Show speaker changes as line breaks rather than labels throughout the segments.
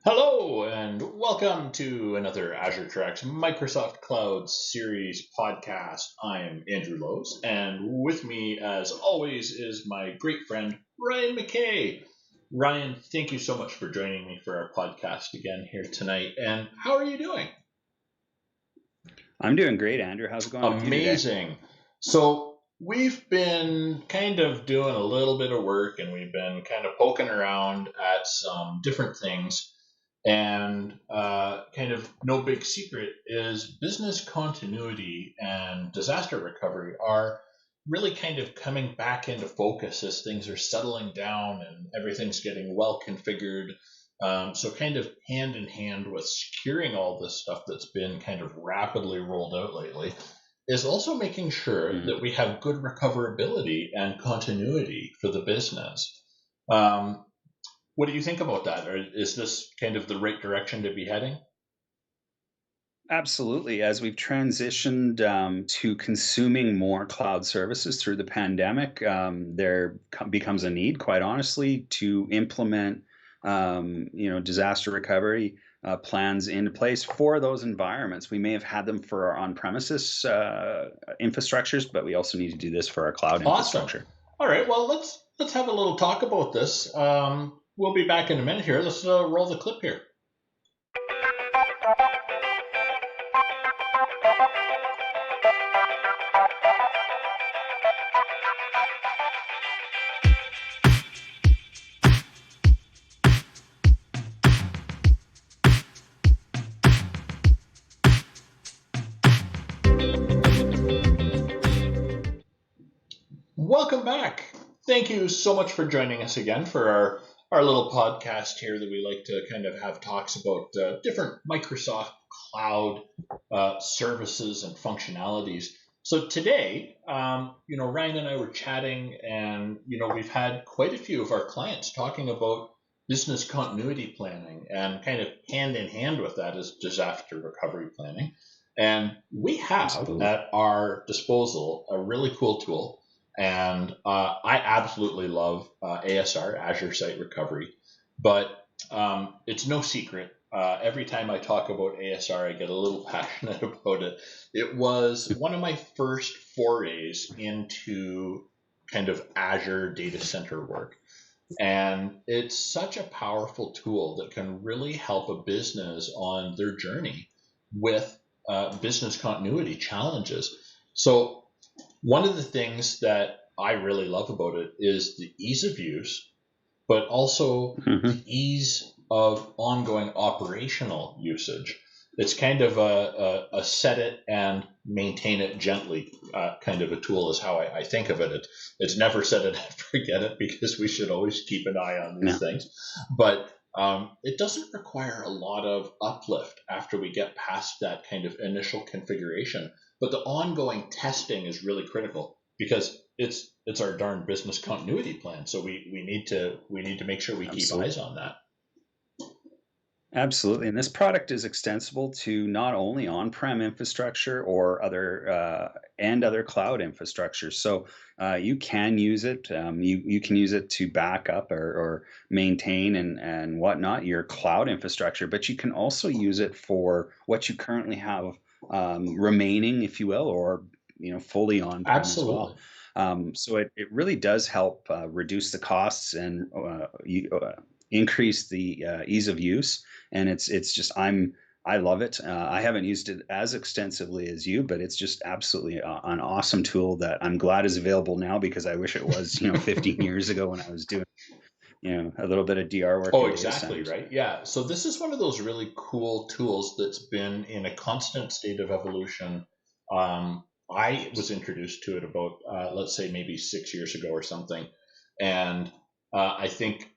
Hello and welcome to another AzureTracks Microsoft Cloud Series podcast. I'm Andrew Lowe's, and with me, as always, is my great friend Ryan McKay. Ryan, thank you so much for joining me for our podcast again here tonight. And how are you doing?
I'm doing great, Andrew. How's it going with you today?
Amazing. So we've been kind of doing a little bit of work, and we've been kind of poking around at some different things. And kind of no big secret is business continuity and disaster recovery are really kind of coming back into focus as things are settling down and everything's getting well configured. So kind of hand in hand with securing all this stuff that's been kind of rapidly rolled out lately is also making sure that we have good recoverability and continuity for the business. What do you think about that? Or is this kind of the right direction to be heading?
Absolutely. As we've transitioned to consuming more cloud services through the pandemic, there becomes a need, quite honestly, to implement, disaster recovery plans into place for those environments. We may have had them for our on-premises infrastructures, but we also need to do this for our cloud infrastructure.
Awesome. All right. Well, let's have a little talk about this. We'll be back in a minute here. Let's roll the clip here. Welcome back. Thank you so much for joining us again for our little podcast here that we like to kind of have talks about different Microsoft Cloud services and functionalities. So today, Ryan and I were chatting, and we've had quite a few of our clients talking about business continuity planning, and kind of hand in hand with that is disaster recovery planning. And we have at our disposal a really cool tool. And I absolutely love ASR, Azure Site Recovery, but it's no secret. Every time I talk about ASR, I get a little passionate about it. It was one of my first forays into kind of Azure data center work. And it's such a powerful tool that can really help a business on their journey with business continuity challenges. So one of the things that I really love about it is the ease of use, but also the ease of ongoing operational usage. It's kind of a set it and maintain it gently kind of a tool is how I think of it. It's never set it and forget it, because we should always keep an eye on these things. But it doesn't require a lot of uplift after we get past that kind of initial configuration. But the ongoing testing is really critical, because it's our darn business continuity plan. So we need to make sure we keep eyes on that.
Absolutely. And this product is extensible to not only on-prem infrastructure or other cloud infrastructure. So you can use it. You can use it to back up or maintain and whatnot your cloud infrastructure, but you can also use it for what you currently have remaining, if you will, or fully on-prem as well. So it really does help reduce the costs and increase the ease of use. And it's just I love it. I haven't used it as extensively as you, but it's just absolutely an awesome tool that I'm glad is available now, because I wish it was 15 years ago when I was doing a little bit of DR work.
Oh, exactly, right. Yeah. So this is one of those really cool tools that's been in a constant state of evolution. I was introduced to it about, let's say, maybe 6 years ago or something. And I think,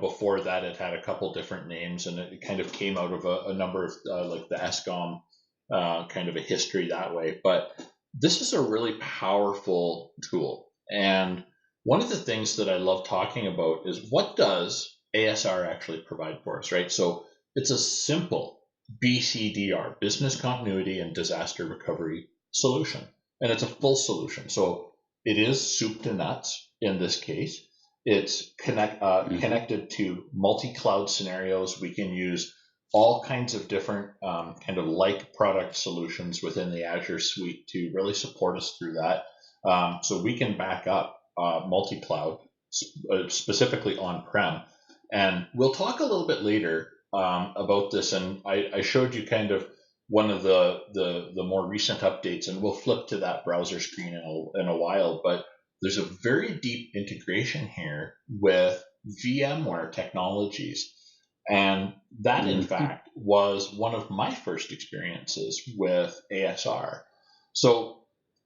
before that, it had a couple different names, and it kind of came out of a number of like the ESCOM kind of a history that way. But this is a really powerful tool. And one of the things that I love talking about is, what does ASR actually provide for us, right? So it's a simple BCDR, business continuity and disaster recovery solution. And it's a full solution. So it is soup to nuts in this case. It's connected to multi-cloud scenarios. We can use all kinds of different kind of like product solutions within the Azure suite to really support us through that. So we can back up multi-cloud, specifically on-prem. And we'll talk a little bit later about this. And I showed you kind of one of the more recent updates, and we'll flip to that browser screen in a while. But there's a very deep integration here with VMware technologies. And that, in fact, was one of my first experiences with ASR. So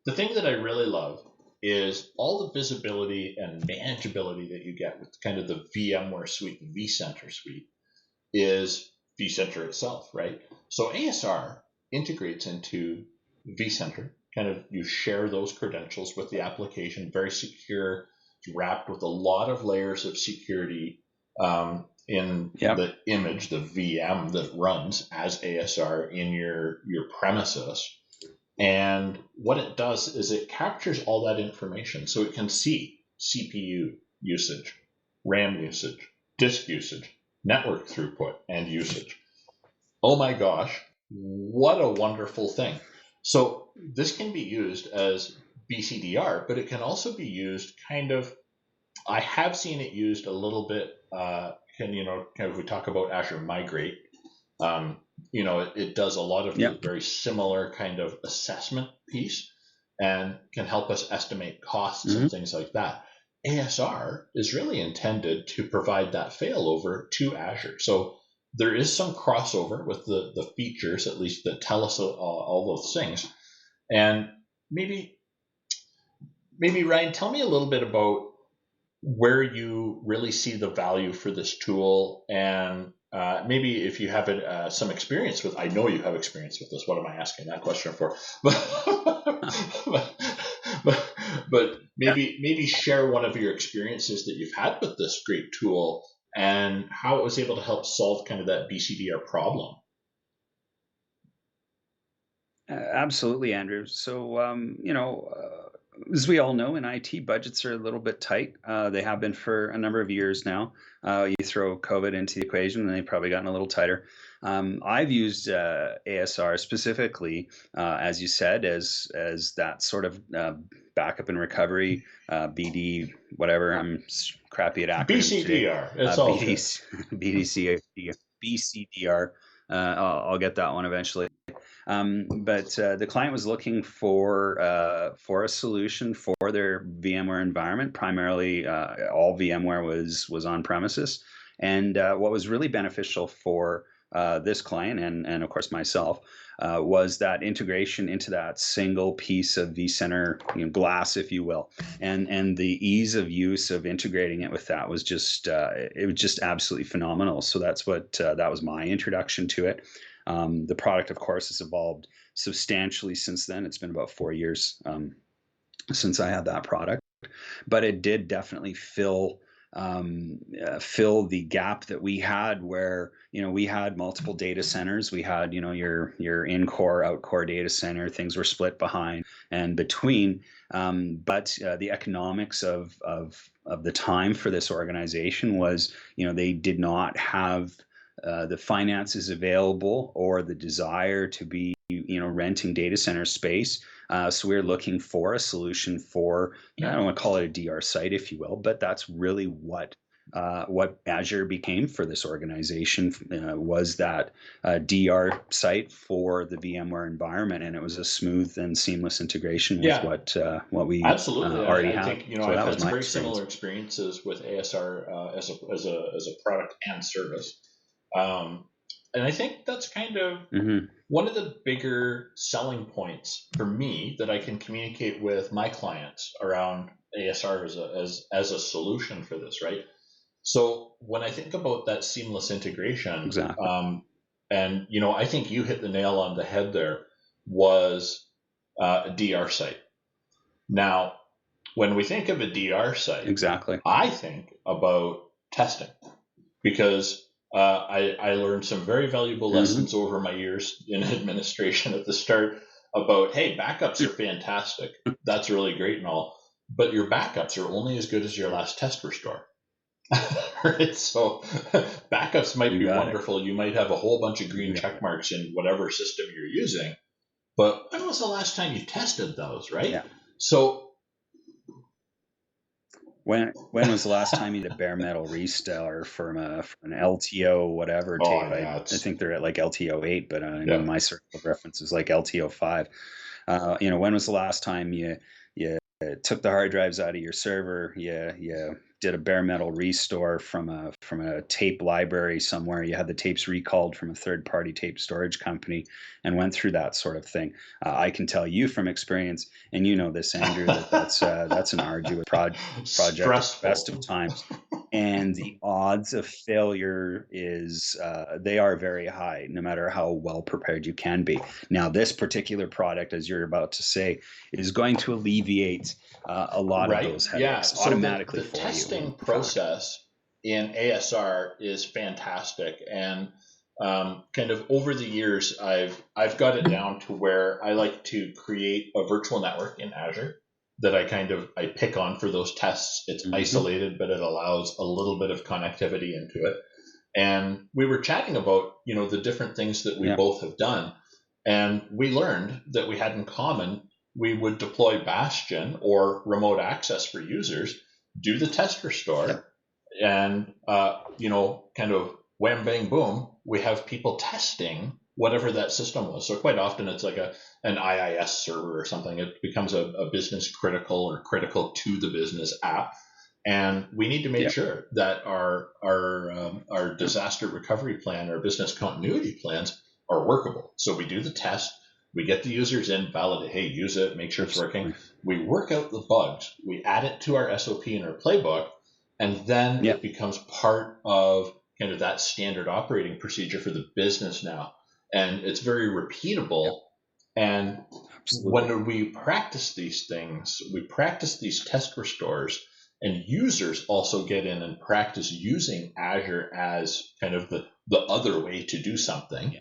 the thing that I really love is all the visibility and manageability that you get with kind of the VMware suite, the vCenter suite, is vCenter itself, right? So ASR integrates into vCenter. Kind of you share those credentials with the application, very secure, wrapped with a lot of layers of security in the image, the VM that runs as ASR in your premises. And what it does is it captures all that information, so it can see CPU usage, RAM usage, disk usage, network throughput, and usage. Oh my gosh, what a wonderful thing. So this can be used as BCDR, but it can also be used kind of, I have seen it used a little bit, kind of we talk about Azure Migrate, it does a lot of the very similar kind of assessment piece and can help us estimate costs and things like that. ASR is really intended to provide that failover to Azure. So there is some crossover with the features, at least, that tell us all those things. And maybe Ryan, tell me a little bit about where you really see the value for this tool, and maybe if you have some experience with, I know you have experience with this. What am I asking that question for? But maybe share one of your experiences that you've had with this great tool and how it was able to help solve kind of that BCDR problem.
Absolutely, Andrew. So, as we all know, in IT, budgets are a little bit tight. They have been for a number of years now. You throw COVID into the equation, and they've probably gotten a little tighter. I've used ASR specifically, as you said, as that sort of backup and recovery, BD, whatever. I'm crappy at acronyms
BCDR. It's all
BDC, BCDR. I'll get that one eventually. But the client was looking for a solution for their VMware environment. Primarily, all VMware was on premises, and what was really beneficial for this client and of course myself was that integration into that single piece of vCenter glass, if you will, and the ease of use of integrating it with that was just absolutely phenomenal. So that's what that was my introduction to it. The product, of course, has evolved substantially since then. It's been about 4 years since I had that product, but it did definitely fill the gap that we had, where we had multiple data centers. We had your in-core, out-core data center. Things were split behind and between, but the economics of the time for this organization was they did not have the finances available or the desire to be renting data center space. So we're looking for a solution for, I don't want to call it a DR site, if you will, but that's really what Azure became for this organization, was that DR site for the VMware environment, and it was a smooth and seamless integration with what we
absolutely
already
I
had.
think
So
I've had some very similar experiences with ASR as a product and service. And I think that's kind of one of the bigger selling points for me that I can communicate with my clients around ASR as a solution for this, right? So when I think about that seamless integration, and I think you hit the nail on the head there, was a DR site. Now, when we think of a DR site, I think about testing, because I learned some very valuable lessons over my years in administration at the start about, hey, backups are fantastic. That's really great and all, but your backups are only as good as your last test restore. Right, so backups might
You
be
got it.
wonderful. You might have a whole bunch of green
You got
check
it.
marks in whatever system you're using, but when was the last time you tested those, right?
Yeah.
So
When was the last time you did a bare metal restore from an LTO whatever
oh
tape?
yeah,
I think they're at like LTO 8, but I know
yeah.
my circle of reference is like LTO 5. When was the last time you took the hard drives out of your server? You did a bare metal restore from a tape library somewhere. You had the tapes recalled from a third party tape storage company and went through that sort of thing. I can tell you from experience, and you know this, Andrew, that's an arduous project at the best of
Stressful.
times. And the odds of failure is they are very high, no matter how well prepared you can be. Now, this particular product, as you're about to say, is going to alleviate a lot of
Right?
those
Yeah.
headaches
So the
automatically for you,
testing
in fact.
process in ASR is fantastic, and kind of over the years, I've got it down to where I like to create a virtual network in Azure that I pick on for those tests. It's
Hmm.
isolated, but it allows a little bit of connectivity into it. And we were chatting about the different things that we
Yeah.
both have done, and we learned that we had in common. We would deploy Bastion or remote access for users, do the test
Yep.
restore, and kind of wham bang boom, we have people testing whatever that system was. So quite often it's like an IIS server or something. It becomes a business critical or critical to the business app, and we need to make
Yep.
sure that our disaster recovery plan, our business continuity plans are workable. So we do the test, we get the users in, validate, hey, use it, make sure it's working.
Absolutely.
We work out the bugs, we add it to our SOP and our playbook, and then it
Yep.
becomes part of kind of that standard operating procedure for the business now. And it's very
Yep.
repeatable. And
Absolutely.
when we practice these things, we practice these test restores, and users also get in and practice using Azure as kind of the other way to do something.
Yeah.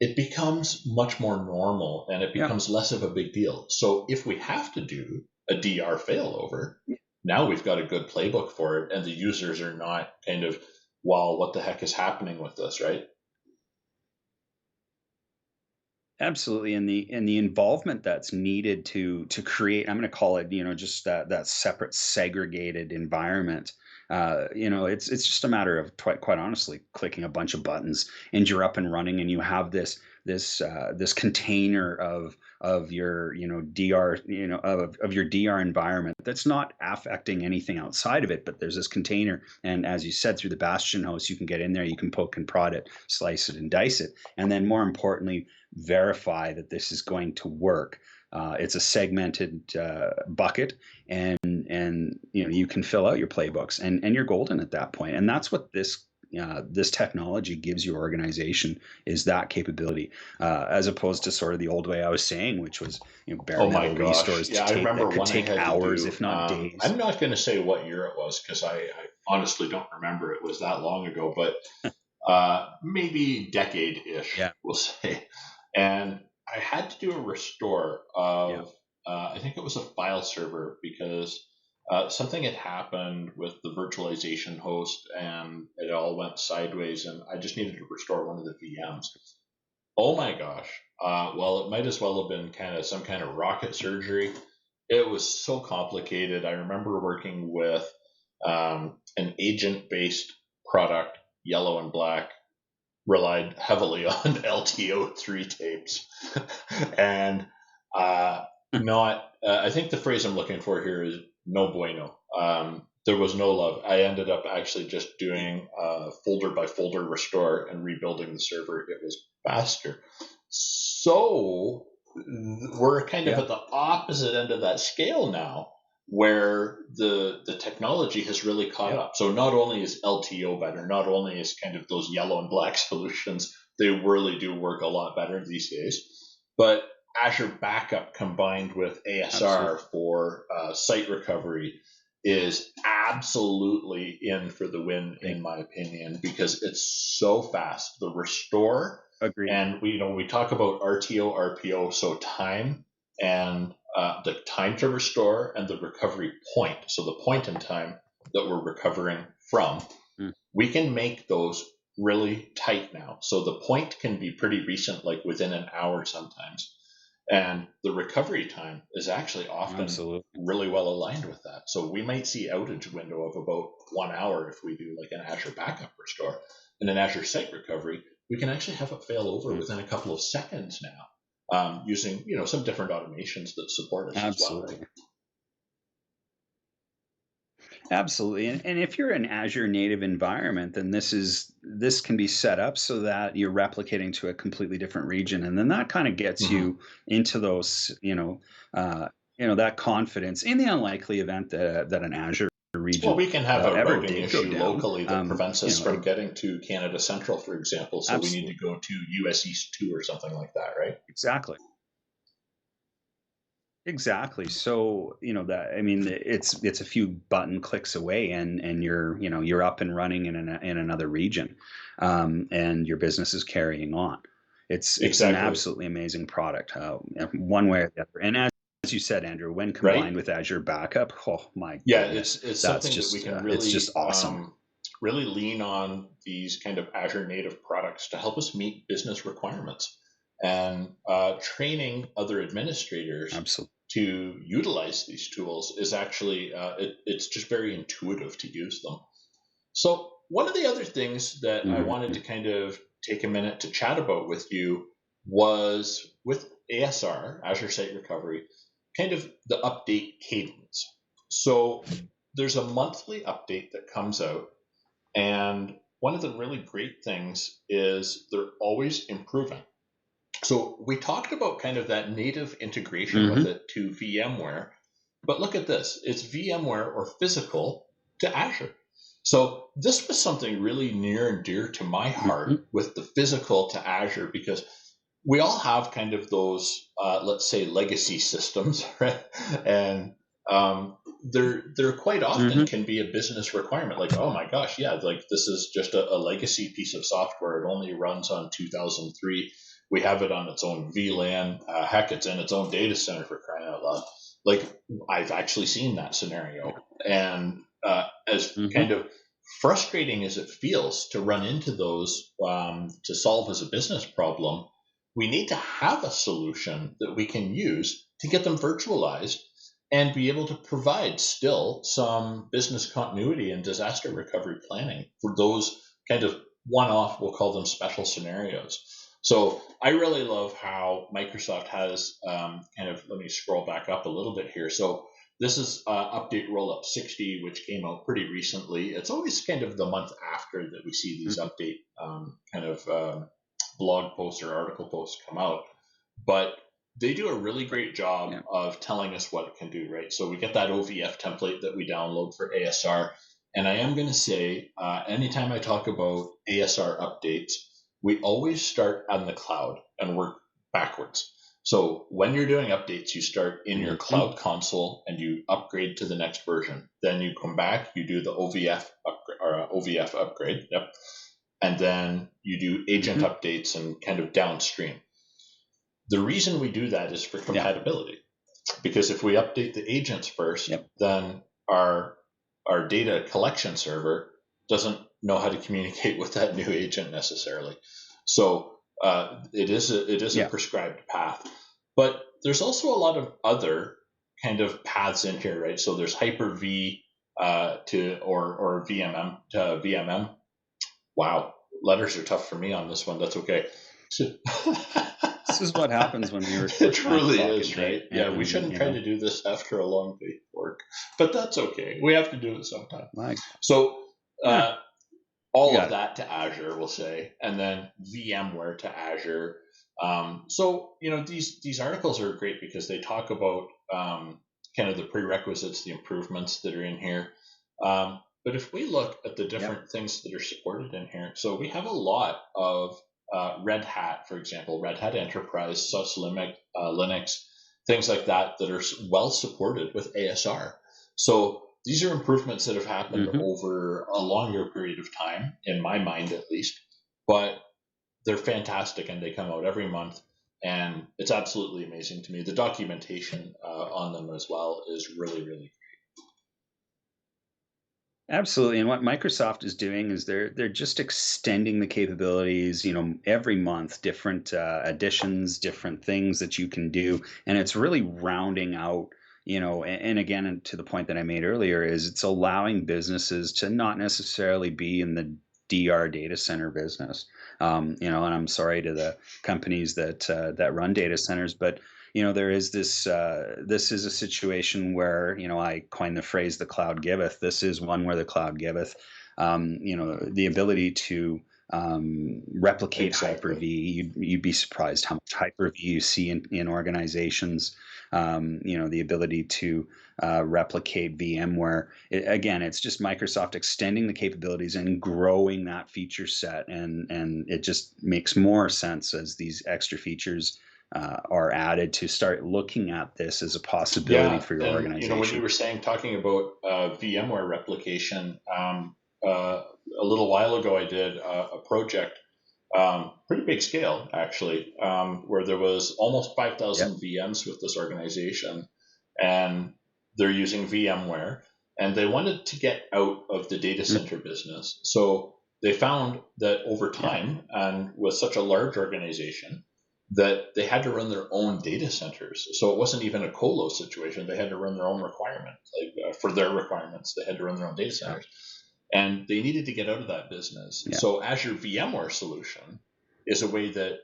It becomes much more normal and it
Yeah.
becomes less of a big deal. So if we have to do a DR failover, now we've got a good playbook for it, and the users are not kind of, well, what the heck is happening with this, right?
Absolutely, and the involvement that's needed to create, I'm going to call it, just that separate, segregated environment. It's just a matter of quite honestly clicking a bunch of buttons, and you're up and running, and you have this container of your DR of your DR environment that's not affecting anything outside of it, but there's this container, and as you said, through the Bastion host, you can get in there, you can poke and prod it, slice it and dice it, and then more importantly verify that this is going to work. It's a segmented bucket, and you can fill out your playbooks, and you're golden at that point. And that's what this technology gives your organization, is that capability, as opposed to sort of the old way I was saying, which was bare
Oh my
metal
gosh.
restores
Yeah, I
that
remember
could
one I
take
had to
hours,
do.
if not days.
I'm not going to say what year it was because I honestly don't remember. It was that long ago, but maybe decade ish,
Yeah,
we'll say. And I had to do a restore
yeah,
of, I think it was a file server because something had happened with the virtualization host and it all went sideways, and I just needed to restore one of the VMs. Oh my gosh. Well, it might as well have been kind of some kind of rocket surgery. It was so complicated. I remember working with an agent based product, yellow and black, relied heavily on LTO3 tapes. And not, I think the phrase I'm looking for here is no bueno. There was no love. I ended up actually just doing folder by folder restore and rebuilding the server. It was faster. So we're kind of
yeah,
at the opposite end of that scale now, where the technology has really caught
yeah.
up. So not only is LTO better, not only is kind of those yellow and black solutions, they really do work a lot better these days, but Azure Backup combined with ASR
Absolutely.
for site recovery is absolutely in for the win,
Hey,
in my opinion, because it's so fast. The restore,
agreed.
and we talk about RTO, RPO, so time and the time to restore and the recovery point. So the point in time that we're recovering from,
Mm.
we can make those really tight now. So the point can be pretty recent, like within an hour sometimes. And the recovery time is actually often
Absolutely.
really well aligned with that. So we might see outage window of about 1 hour if we do like an Azure backup restore. And an Azure Site Recovery, we can actually have it fail over within a couple of seconds now, using some different automations that support us as well.
Absolutely.
Right?
Absolutely. And if you're an Azure native environment, then this can be set up so that you're replicating to a completely different region. And then that kind of gets
Mm-hmm.
you into those, that confidence in the unlikely event that an Azure region
Well, we can have a
ever
routing
did go
issue
down.
locally that prevents us from getting to Canada Central, for example. So we need to go to US East 2 or something like that, right?
Exactly. Exactly. So, it's a few button clicks away and you're up and running in another region. And your business is carrying on. It's an
Exactly.
absolutely amazing product, one way or the other. And as you said, Andrew, when
Right?
combined with Azure Backup, oh my
Yeah,
goodness,
it's
that's
something that we
just
can
it's just
really
awesome.
really lean on these kind of Azure native products to help us meet business requirements, and training other administrators
Absolutely.
to utilize these tools is actually it's just very intuitive to use them. So one of the other things that I wanted to
Mhm.
kind of take a minute to chat about with you was with ASR, Azure Site Recovery, kind of the update cadence. So there's a monthly update that comes out, and one of the really great things is they're always improving. So we talked about kind of that native integration with
Mhm.
it to VMware, but look at this. It's VMware or physical to Azure. So this was something really near and dear to my heart
Mhm.
with the physical to Azure, because we all have kind of those, let's say, legacy systems, right? And they're quite often
Mhm.
can be a business requirement. Like, oh my gosh, yeah, like this is just a legacy piece of software. It only runs on 2003. We have it on its own VLAN. Heck, it's in its own data center, for crying out loud. Like, I've actually seen that scenario, and as kind
Mhm.
of frustrating as it feels to run into those, to solve as a business problem, we need to have a solution that we can use to get them virtualized and be able to provide still some business continuity and disaster recovery planning for those kind of one-off, we'll call them special scenarios. So I really love how Microsoft has let me scroll back up a little bit here. So this is update rollup 60, which came out pretty recently. It's always kind of the month after that we see these
Mhm.
update blog posts or article posts come out. But they do a really great job
Yeah.
of telling us what it can do, right? So we get that OVF template that we download for ASR. And I am going to say, anytime I talk about ASR updates, we always start on the cloud and work backwards. So when you're doing updates, you start in your
Mhm.
cloud console and you upgrade to the next version. Then you come back, you do the OVF upgrade. Yep. And then you do agent
Mhm.
updates and kind of downstream. The reason we do that is for
Yeah.
compatibility, because if we update the agents first,
Yep.
then our data collection server doesn't know how to communicate with that new agent necessarily. So it is a
Yeah.
prescribed path, but there's also a lot of other kind of paths in here, right? So there's Hyper-V to or VMM to VMM. Wow, letters are tough for me on this one. That's okay.
This is what happens when we
It
record at 9
truly
o'clock at
is,
night,
right? Yeah, we
and
shouldn't try to do this after a long day of work, but that's okay. We have to do it sometime.
my
So,
yeah,
uh,
you
all of
got it.
that to Azure, we'll say, and then VMware to Azure. So, these articles are great because they talk about kind of the prerequisites, the improvements that are in here. But if we look at the
Yep.
different things that are supported in here, so we have a lot of Red Hat, for example, Red Hat Enterprise, SUS Linux, things like that that are well supported with ASR. So these are improvements that have happened
Mhm.
over a longer period of time, in my mind at least, but they're fantastic and they come out every month. And it's absolutely amazing to me. The documentation on them as well is really, really
Absolutely. And what Microsoft is doing is they're just extending the capabilities, every month, different additions, different things that you can do. And it's really rounding out, and again, and to the point that I made earlier, is it's allowing businesses to not necessarily be in the DR data center business. And I'm sorry to the companies that run data centers, but there is this is a situation where, I coined the phrase "the cloud giveth." This is one where the cloud giveth. The ability to replicate
Exactly.
Hyper-V. You'd be surprised how much Hyper-V you see in organizations. The ability to replicate VMware. Again, it's just Microsoft extending the capabilities and growing that feature set, and it just makes more sense as these extra features are added to start looking at this as a possibility
Yeah,
for your
and when you
organization.
were talking about VMware replication, a little while ago I did a project, pretty big scale actually, where there was almost
Yep.
5,000 VMs with this organization, and they're using VMware, and they wanted to get out of the data
Mm.
center business. So they found that over
Yep.
time, and with such a large organization, that they had to run their own data centers. So it wasn't even a colo situation. They had to run their own requirements, like for their requirements, they had to run their own data
Yeah.
centers, and they needed to get out of that business.
Yeah.
So Azure VMware solution is a way that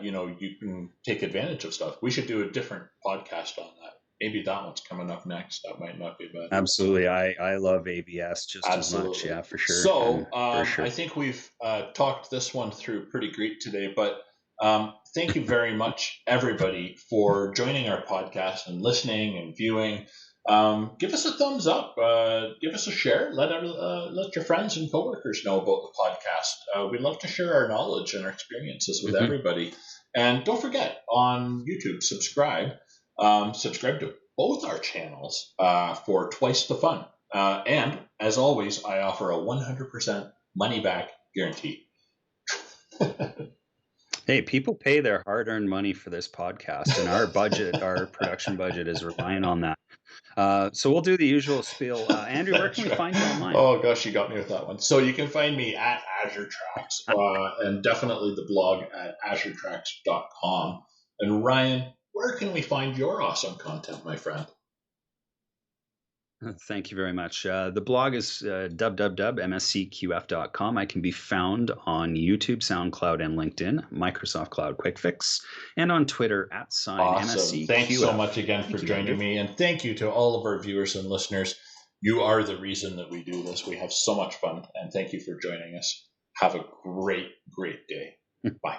you can take advantage of stuff. We should do a different podcast on that. Maybe that one's coming up next. That might not be bad.
Absolutely. I love AVS just as much.
Absolutely.
Yeah, for sure. And
So
for
I
sure.
think we've talked this one through pretty great today, but thank you very much, everybody, for joining our podcast and listening and viewing. Give us a thumbs up, give us a share, let your friends and coworkers know about the podcast. We love to share our knowledge and our experiences with
Hmm.
everybody. And don't forget, on YouTube, subscribe to both our channels for twice the fun. And as always, I offer a 100% money back guarantee.
Hey, people pay their hard-earned money for this podcast, and our production budget is relying on that. So we'll do the usual spiel. Andrew, where can
That's
we
right.
find you online?
Oh gosh, you got me with that one. So you can find me at AzureTracks, and definitely the blog at AzureTracks.com. And Ryan, where can we find your awesome content, my friend?
Thank you very much. The blog is www.mscqf.com. I can be found on YouTube, SoundCloud, and LinkedIn, Microsoft Cloud Quick Fix, and on Twitter at sign
Awesome. Thanks so
MSCQF.
much again for
Thank you,
joining
Andrew.
me. And thank you to all of our viewers and listeners. You are the reason that we do this. We have so much fun. And thank you for joining us. Have a great, great day. Bye.